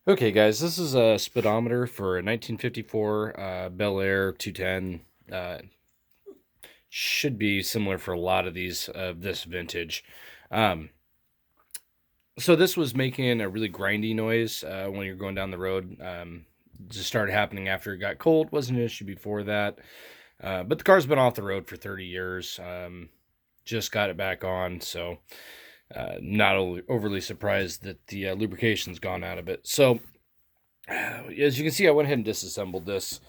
Okay, guys, this is a speedometer for a 1954 Bel Air 210. Should be similar for a lot of these of this vintage. Um, so this was making a really grindy noise when you're going down the road. Just started happening after it got cold. Wasn't an issue before that, but the car's been off the road for 30 years. Just got it back on, so not overly surprised that the lubrication's gone out of it. So as you can see, I went ahead and disassembled this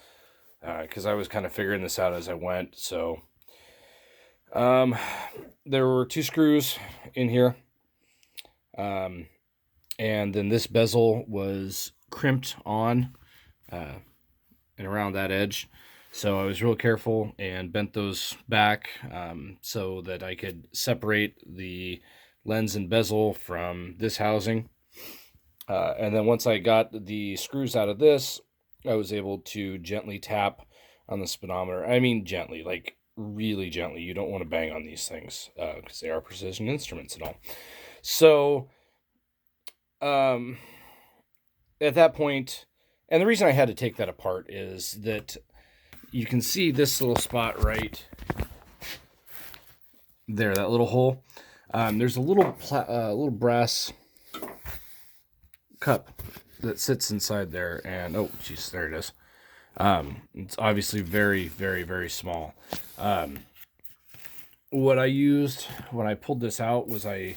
because I was kind of figuring this out as I went. So um, there were two screws in here, um, and then this bezel was crimped on and around that edge. So I was real careful and bent those back so that I could separate the lens and bezel from this housing. And then once I got the screws out of this, I was able to gently tap on the speedometer. I mean, gently, like really gently. You don't want to bang on these things because they are precision instruments and all. So, um, at that point, and the reason I had to take that apart is that you can see this little spot right there, that little hole. There's a little brass cup that sits inside there, and oh geez, there it is. It's obviously very, very, very small. What I used when I pulled this out was I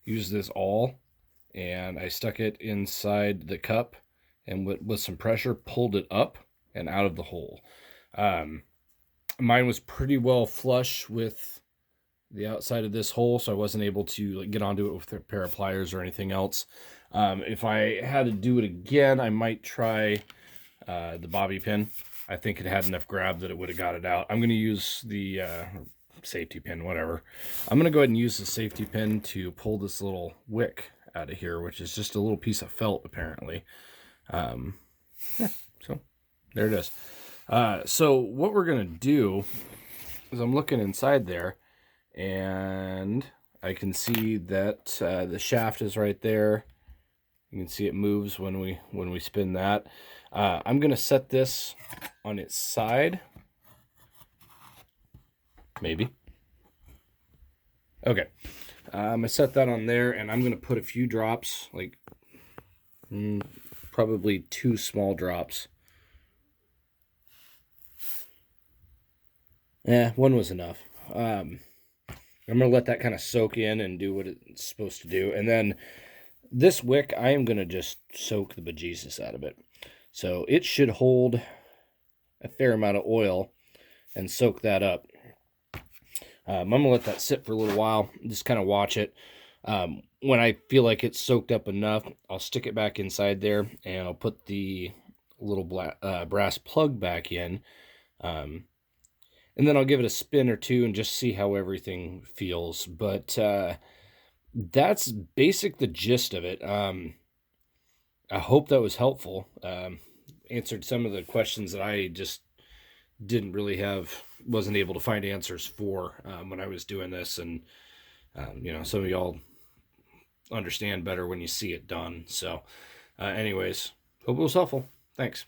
used this awl and I stuck it inside the cup and with some pressure pulled it up and out of the hole. Mine was pretty well flush with the outside of this hole, so I wasn't able to get onto it with a pair of pliers or anything else. If I had to do it again, I might try the bobby pin. I think it had enough grab that it would have got it out. I'm going to use the safety pin, whatever. I'm going to go ahead and use the safety pin to pull this little wick out of here, which is just a little piece of felt, apparently. Yeah, so there it is. So what we're going to do is I'm looking inside there, and I can see that the shaft is right there. You can see it moves when we spin that. I'm going to set this on its side. Maybe. Okay. I set that on there, and I'm going to put a few drops, like probably 2 small drops. One was enough. I'm going to let that kind of soak in and do what it's supposed to do. And then this wick, I am going to just soak the bejesus out of it. So it should hold a fair amount of oil and soak that up. I'm going to let that sit for a little while, just kind of watch it. When I feel like it's soaked up enough, I'll stick it back inside there, and I'll put the little brass plug back in. And then I'll give it a spin or two and just see how everything feels. But that's the gist of it. I hope that was helpful. Answered some of the questions that I just wasn't able to find answers for when I was doing this. And, some of y'all understand better when you see it done. So anyways, hope it was helpful. Thanks.